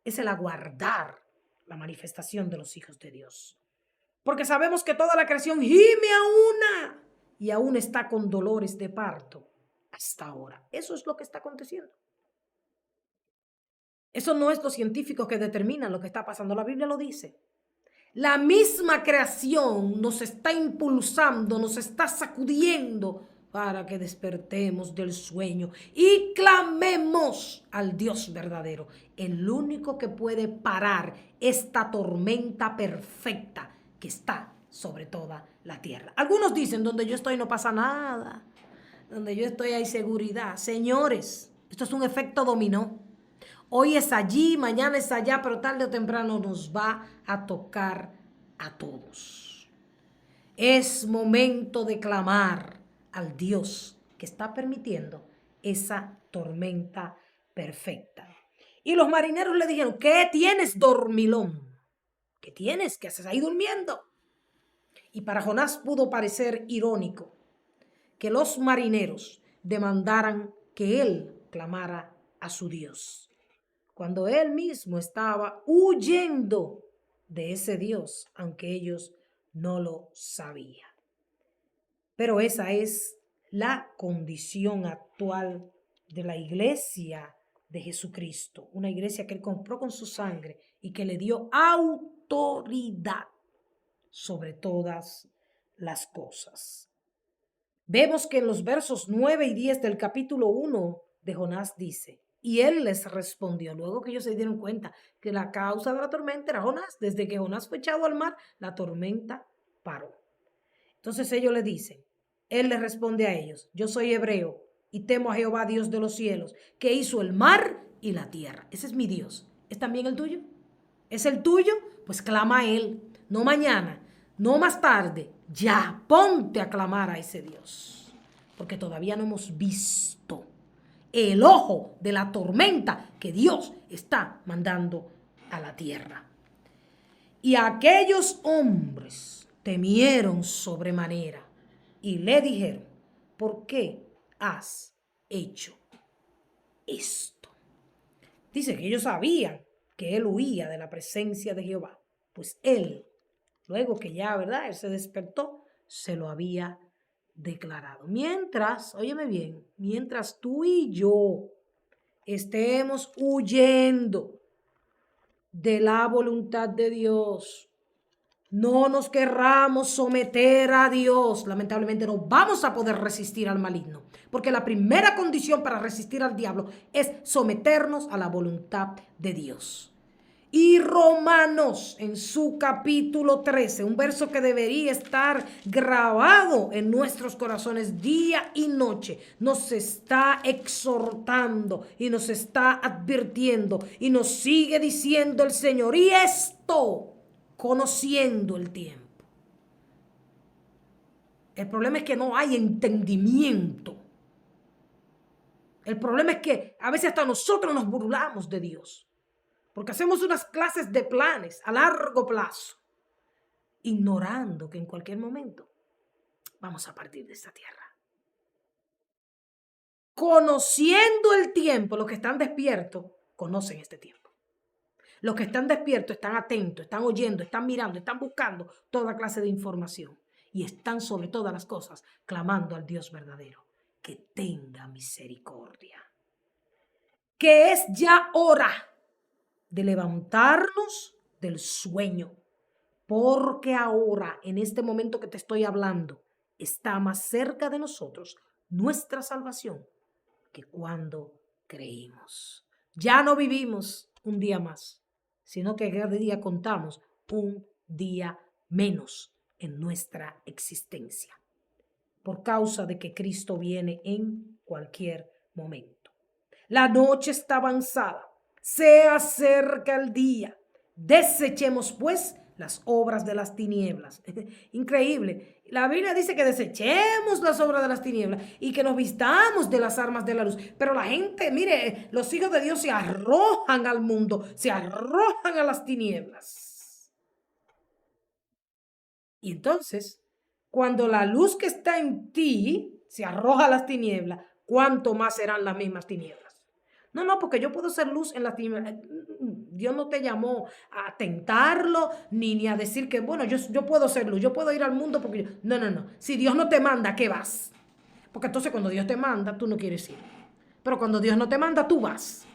Es el aguardar la manifestación de los hijos de Dios. Porque sabemos que toda la creación gime a una y aún está con dolores de parto hasta ahora. Eso es lo que está aconteciendo. Eso no es los científicos que determinan lo que está pasando. La Biblia lo dice. La misma creación nos está impulsando, nos está sacudiendo para que despertemos del sueño y clamemos al Dios verdadero, el único que puede parar esta tormenta perfecta que está sobre toda la tierra. Algunos dicen, donde yo estoy no pasa nada, donde yo estoy hay seguridad. Señores, esto es un efecto dominó. Hoy es allí, mañana es allá, pero tarde o temprano nos va a tocar a todos. Es momento de clamar al Dios que está permitiendo esa tormenta perfecta. Y los marineros le dijeron, ¿qué tienes, dormilón? ¿Qué tienes? ¿Qué haces ahí durmiendo? Y para Jonás pudo parecer irónico que los marineros demandaran que él clamara a su Dios, cuando él mismo estaba huyendo de ese Dios, aunque ellos no lo sabían. Pero esa es la condición actual de la iglesia de Jesucristo, una iglesia que él compró con su sangre y que le dio autoridad sobre todas las cosas. Vemos que en los versos 9 y 10 del capítulo 1 de Jonás dice, y él les respondió, luego que ellos se dieron cuenta que la causa de la tormenta era Jonás. Desde que Jonás fue echado al mar, la tormenta paró. Entonces ellos le dicen, él les responde a ellos, yo soy hebreo y temo a Jehová, Dios de los cielos, que hizo el mar y la tierra. Ese es mi Dios. ¿Es también el tuyo? ¿Es el tuyo? Pues clama a él, no mañana, no más tarde, ya, ponte a clamar a ese Dios, porque todavía no hemos visto el ojo de la tormenta que Dios está mandando a la tierra. Y aquellos hombres temieron sobremanera y le dijeron, ¿por qué has hecho esto. Dice que ellos sabían que él huía de la presencia de Jehová. Pues él, luego que ya, ¿verdad? Él se despertó, se lo había declarado. Mientras, óyeme bien, mientras tú y yo estemos huyendo de la voluntad de Dios, no nos querramos someter a Dios, lamentablemente no vamos a poder resistir al maligno, porque la primera condición para resistir al diablo es someternos a la voluntad de Dios. Y Romanos en su capítulo 13, un verso que debería estar grabado en nuestros corazones día y noche, nos está exhortando y nos está advirtiendo y nos sigue diciendo el Señor, y esto conociendo el tiempo. El problema es que no hay entendimiento. El problema es que a veces hasta nosotros nos burlamos de Dios. Porque hacemos unas clases de planes a largo plazo, ignorando que en cualquier momento vamos a partir de esta tierra. Conociendo el tiempo, los que están despiertos conocen este tiempo. Los que están despiertos están atentos, están oyendo, están mirando, están buscando toda clase de información. Y están sobre todas las cosas clamando al Dios verdadero, que tenga misericordia. Que es ya hora de levantarnos del sueño, porque ahora, en este momento que te estoy hablando, está más cerca de nosotros nuestra salvación que cuando creímos. Ya no vivimos un día más, sino que cada día contamos un día menos en nuestra existencia, por causa de que Cristo viene en cualquier momento. La noche está avanzada, se acerca el día. Desechemos pues las obras de las tinieblas. Increíble. La Biblia dice que desechemos las obras de las tinieblas y que nos vistamos de las armas de la luz. Pero la gente, mire, los hijos de Dios se arrojan al mundo, se arrojan a las tinieblas. Y entonces, cuando la luz que está en ti se arroja a las tinieblas, ¿cuánto más serán las mismas tinieblas? No, porque yo puedo ser luz en las tinieblas. Dios no te llamó a tentarlo, ni a decir que, bueno, yo puedo ser luz, yo puedo ir al mundo porque yo... No. Si Dios no te manda, ¿qué vas? Porque entonces cuando Dios te manda, tú no quieres ir. Pero cuando Dios no te manda, tú vas.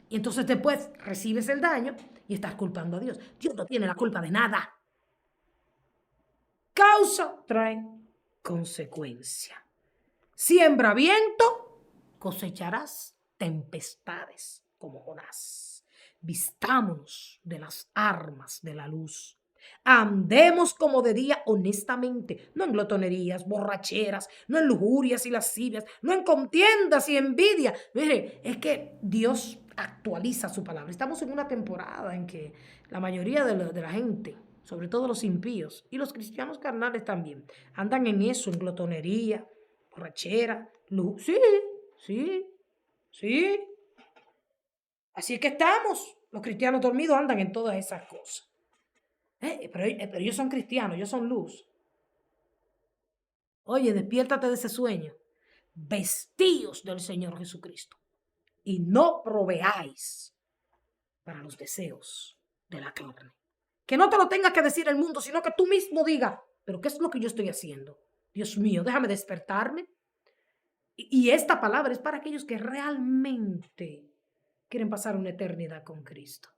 Y entonces después recibes el daño y estás culpando a Dios. Dios no tiene la culpa de nada. Causa trae consecuencia. Siembra viento, cosecharás tempestades como Jonás. Vistámonos de las armas de la luz. Andemos como de día honestamente, no en glotonerías, borracheras, no en lujurias y lascivias, no en contiendas y envidia. Mire, es que Dios actualiza su palabra. Estamos en una temporada en que la mayoría de la gente, sobre todo los impíos y los cristianos carnales también, andan en eso, en glotonería, borrachera, sí. Así es que estamos. Los cristianos dormidos andan en todas esas cosas. Pero ellos son cristianos, ellos son luz. Oye, despiértate de ese sueño. Vestíos del Señor Jesucristo. Y no proveáis para los deseos de la carne. Que no te lo tenga que decir el mundo, sino que tú mismo digas, pero ¿qué es lo que yo estoy haciendo? Dios mío, déjame despertarme. Y esta palabra es para aquellos que realmente quieren pasar una eternidad con Cristo.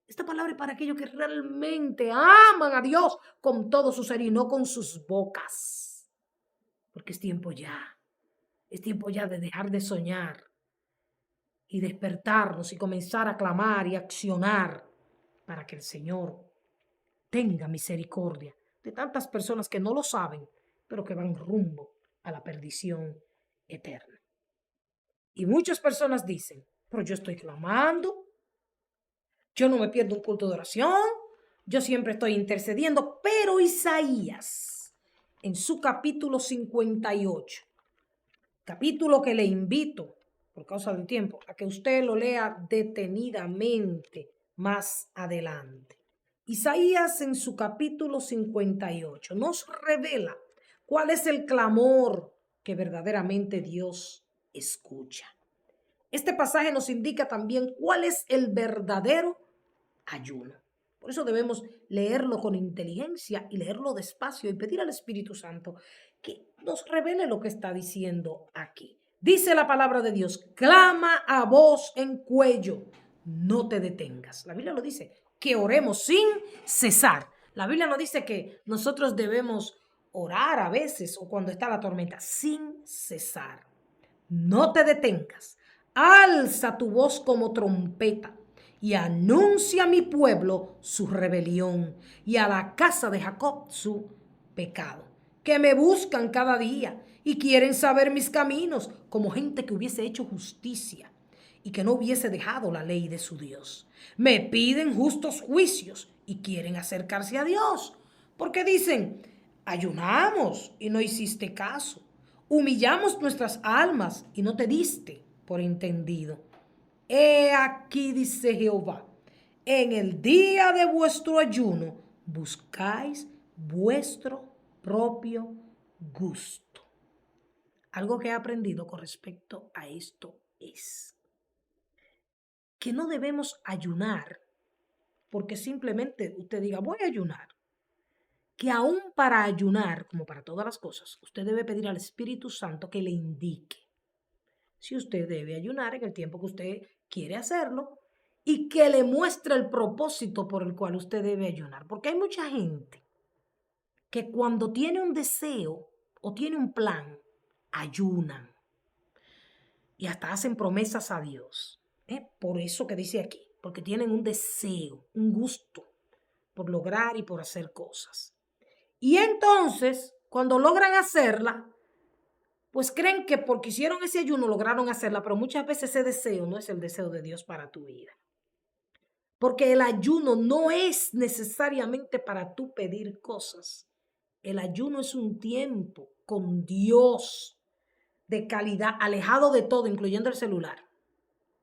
Esta palabra es para aquellos que realmente aman a Dios con todo su ser y no con sus bocas. Porque es tiempo ya. Es tiempo ya de dejar de soñar y despertarnos y comenzar a clamar y accionar para que el Señor tenga misericordia de tantas personas que no lo saben, pero que van rumbo a la perdición eterna. Y muchas personas dicen, pero yo estoy clamando, yo no me pierdo un culto de oración, yo siempre estoy intercediendo, pero Isaías, en su capítulo 58, capítulo que le invito, por causa del tiempo, a que usted lo lea detenidamente más adelante. Isaías en su capítulo 58 nos revela cuál es el clamor que verdaderamente Dios escucha. Este pasaje nos indica también cuál es el verdadero ayuno. Por eso debemos leerlo con inteligencia y leerlo despacio y pedir al Espíritu Santo que nos revele lo que está diciendo aquí. Dice la palabra de Dios, clama a voz en cuello, no te detengas. La Biblia lo dice, que oremos sin cesar. La Biblia no dice que nosotros debemos orar a veces o cuando está la tormenta, sin cesar. No te detengas. Alza tu voz como trompeta y anuncia a mi pueblo su rebelión y a la casa de Jacob su pecado. Que me buscan cada día y quieren saber mis caminos como gente que hubiese hecho justicia y que no hubiese dejado la ley de su Dios. Me piden justos juicios y quieren acercarse a Dios. Porque dicen, ayunamos y no hiciste caso. Humillamos nuestras almas y no te diste por entendido. He aquí, dice Jehová, en el día de vuestro ayuno buscáis vuestro propio gusto. Algo que he aprendido con respecto a esto es que no debemos ayunar porque simplemente usted diga, voy a ayunar. Que aún para ayunar, como para todas las cosas, usted debe pedir al Espíritu Santo que le indique si usted debe ayunar en el tiempo que usted quiere hacerlo y que le muestre el propósito por el cual usted debe ayunar. Porque hay mucha gente que cuando tiene un deseo o tiene un plan, ayunan y hasta hacen promesas a Dios. Por eso que dice aquí, porque tienen un deseo, un gusto por lograr y por hacer cosas. Y entonces, cuando logran hacerla, pues creen que porque hicieron ese ayuno lograron hacerla, pero muchas veces ese deseo no es el deseo de Dios para tu vida. Porque el ayuno no es necesariamente para tú pedir cosas. El ayuno es un tiempo con Dios de calidad, alejado de todo, incluyendo el celular.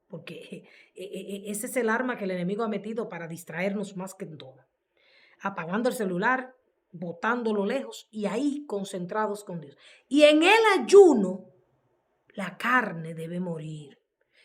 Porque ese es el arma que el enemigo ha metido para distraernos más que en todo. Apagando el celular, botándolo lejos y ahí concentrados con Dios. Y en el ayuno, la carne debe morir.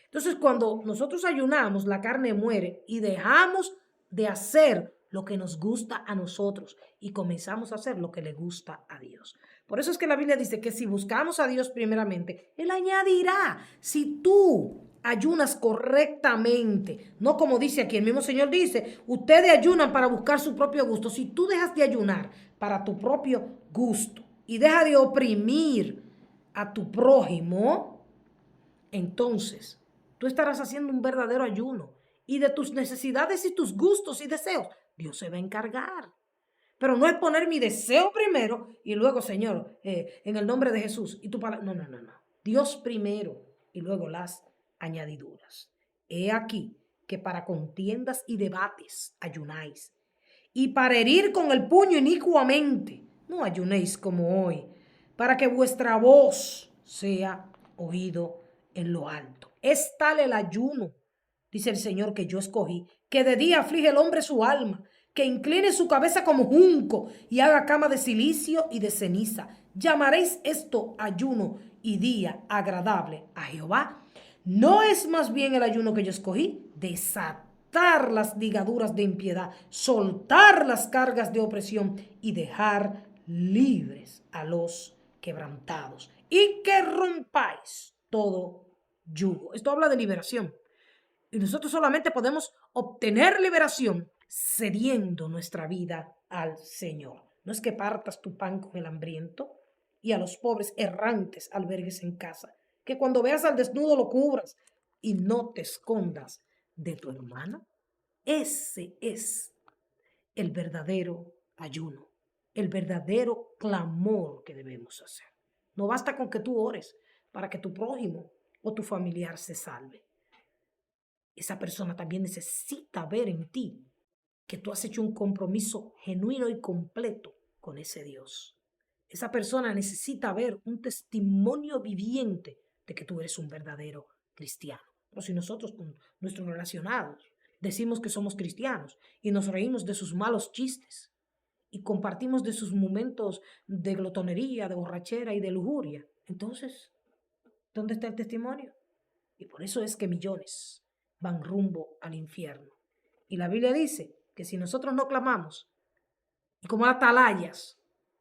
Entonces, cuando nosotros ayunamos, la carne muere y dejamos de hacer lo que nos gusta a nosotros y comenzamos a hacer lo que le gusta a Dios. Por eso es que la Biblia dice que si buscamos a Dios primeramente, Él añadirá. Si tú ayunas correctamente, no como dice aquí, el mismo Señor dice, ustedes ayunan para buscar su propio gusto. Si tú dejas de ayunar para tu propio gusto y dejas de oprimir a tu prójimo, entonces tú estarás haciendo un verdadero ayuno y de tus necesidades y tus gustos y deseos, Dios se va a encargar. Pero no es poner mi deseo primero y luego, Señor, en el nombre de Jesús y tu palabra. No, no, no, no. Dios primero y luego las añadiduras. He aquí que para contiendas y debates ayunáis. Y para herir con el puño inicuamente, no ayunéis como hoy, para que vuestra voz sea oído en lo alto. Es tal el ayuno, dice el Señor, que yo escogí, que de día aflige el hombre su alma, que incline su cabeza como junco y haga cama de silicio y de ceniza. Llamaréis esto ayuno y día agradable a Jehová. ¿No es más bien el ayuno que yo escogí? Desatar las ligaduras de impiedad, soltar las cargas de opresión y dejar libres a los quebrantados y que rompáis todo yugo. Esto habla de liberación. Y nosotros solamente podemos obtener liberación cediendo nuestra vida al Señor. No es que partas tu pan con el hambriento y a los pobres errantes albergues en casa. Que cuando veas al desnudo lo cubras y no te escondas de tu hermano. Ese es el verdadero ayuno, el verdadero clamor que debemos hacer. No basta con que tú ores para que tu prójimo o tu familiar se salve. Esa persona también necesita ver en ti que tú has hecho un compromiso genuino y completo con ese Dios. Esa persona necesita ver un testimonio viviente de que tú eres un verdadero cristiano. Pero si nosotros con nuestros relacionados decimos que somos cristianos y nos reímos de sus malos chistes y compartimos de sus momentos de glotonería, de borrachera y de lujuria, entonces, ¿dónde está el testimonio? Y por eso es que millones van rumbo al infierno. Y la Biblia dice que si nosotros no clamamos y como atalayas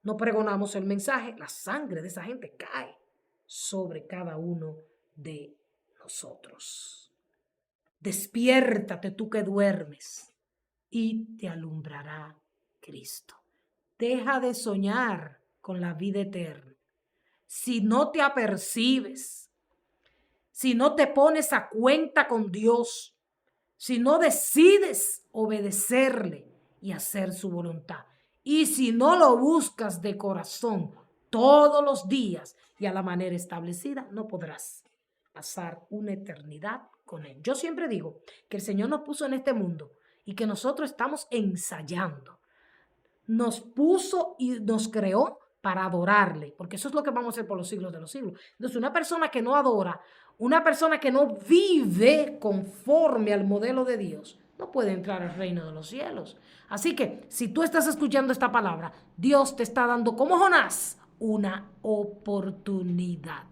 no pregonamos el mensaje, la sangre de esa gente cae sobre cada uno de nosotros. Despiértate tú que duermes y te alumbrará Cristo. Deja de soñar con la vida eterna. Si no te apercibes, si no te pones a cuenta con Dios, si no decides obedecerle y hacer su voluntad, y si no lo buscas de corazón todos los días y a la manera establecida, no podrás pasar una eternidad con Él. Yo siempre digo que el Señor nos puso en este mundo y que nosotros estamos ensayando. Nos puso y nos creó para adorarle, porque eso es lo que vamos a hacer por los siglos de los siglos. Entonces, una persona que no adora, una persona que no vive conforme al modelo de Dios, no puede entrar al reino de los cielos. Así que, si tú estás escuchando esta palabra, Dios te está dando, como Jonás, una oportunidad.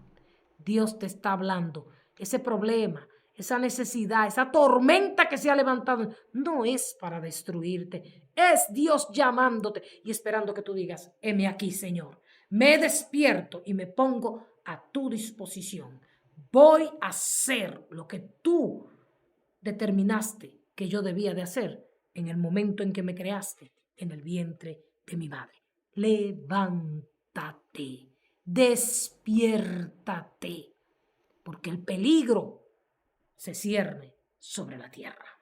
Dios te está hablando. Ese problema, esa necesidad, esa tormenta que se ha levantado, no es para destruirte. Es Dios llamándote y esperando que tú digas, heme aquí, Señor. Me despierto y me pongo a tu disposición. Voy a hacer lo que tú determinaste que yo debía de hacer en el momento en que me creaste en el vientre de mi madre. Levántate, despiértate, porque el peligro se cierne sobre la tierra.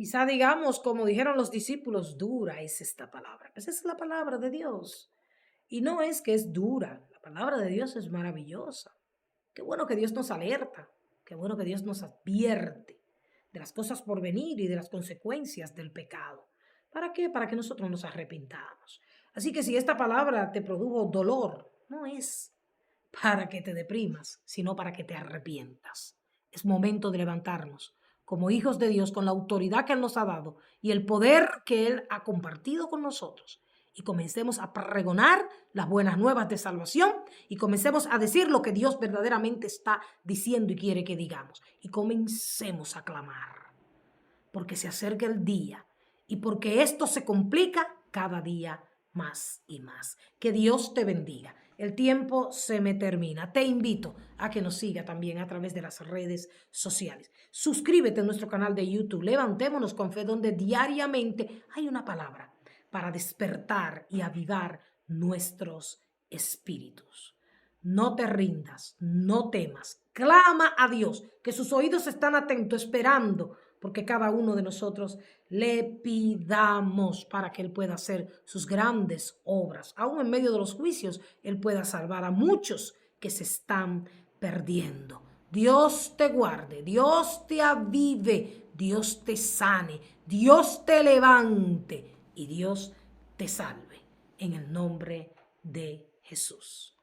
Quizá digamos, como dijeron los discípulos, dura es esta palabra. Pues esa es la palabra de Dios. Y no es que es dura, la palabra de Dios es maravillosa. Qué bueno que Dios nos alerta, qué bueno que Dios nos advierte de las cosas por venir y de las consecuencias del pecado. ¿Para qué? Para que nosotros nos arrepintamos. Así que si esta palabra te produjo dolor, no es para que te deprimas, sino para que te arrepientas. Es momento de levantarnos como hijos de Dios con la autoridad que Él nos ha dado y el poder que Él ha compartido con nosotros. Y comencemos a pregonar las buenas nuevas de salvación y comencemos a decir lo que Dios verdaderamente está diciendo y quiere que digamos. Y comencemos a clamar, porque se acerca el día y porque esto se complica cada día más y más. Que Dios te bendiga. El tiempo se me termina. Te invito a que nos siga también a través de las redes sociales. Suscríbete a nuestro canal de YouTube. Levantémonos con fe, donde diariamente hay una palabra para despertar y avivar nuestros espíritus. No te rindas, no temas. Clama a Dios, que sus oídos están atentos, esperando, porque cada uno de nosotros le pidamos para que Él pueda hacer sus grandes obras. Aún en medio de los juicios, Él pueda salvar a muchos que se están perdiendo. Dios te guarde, Dios te avive, Dios te sane, Dios te levante y Dios te salve. En el nombre de Jesús.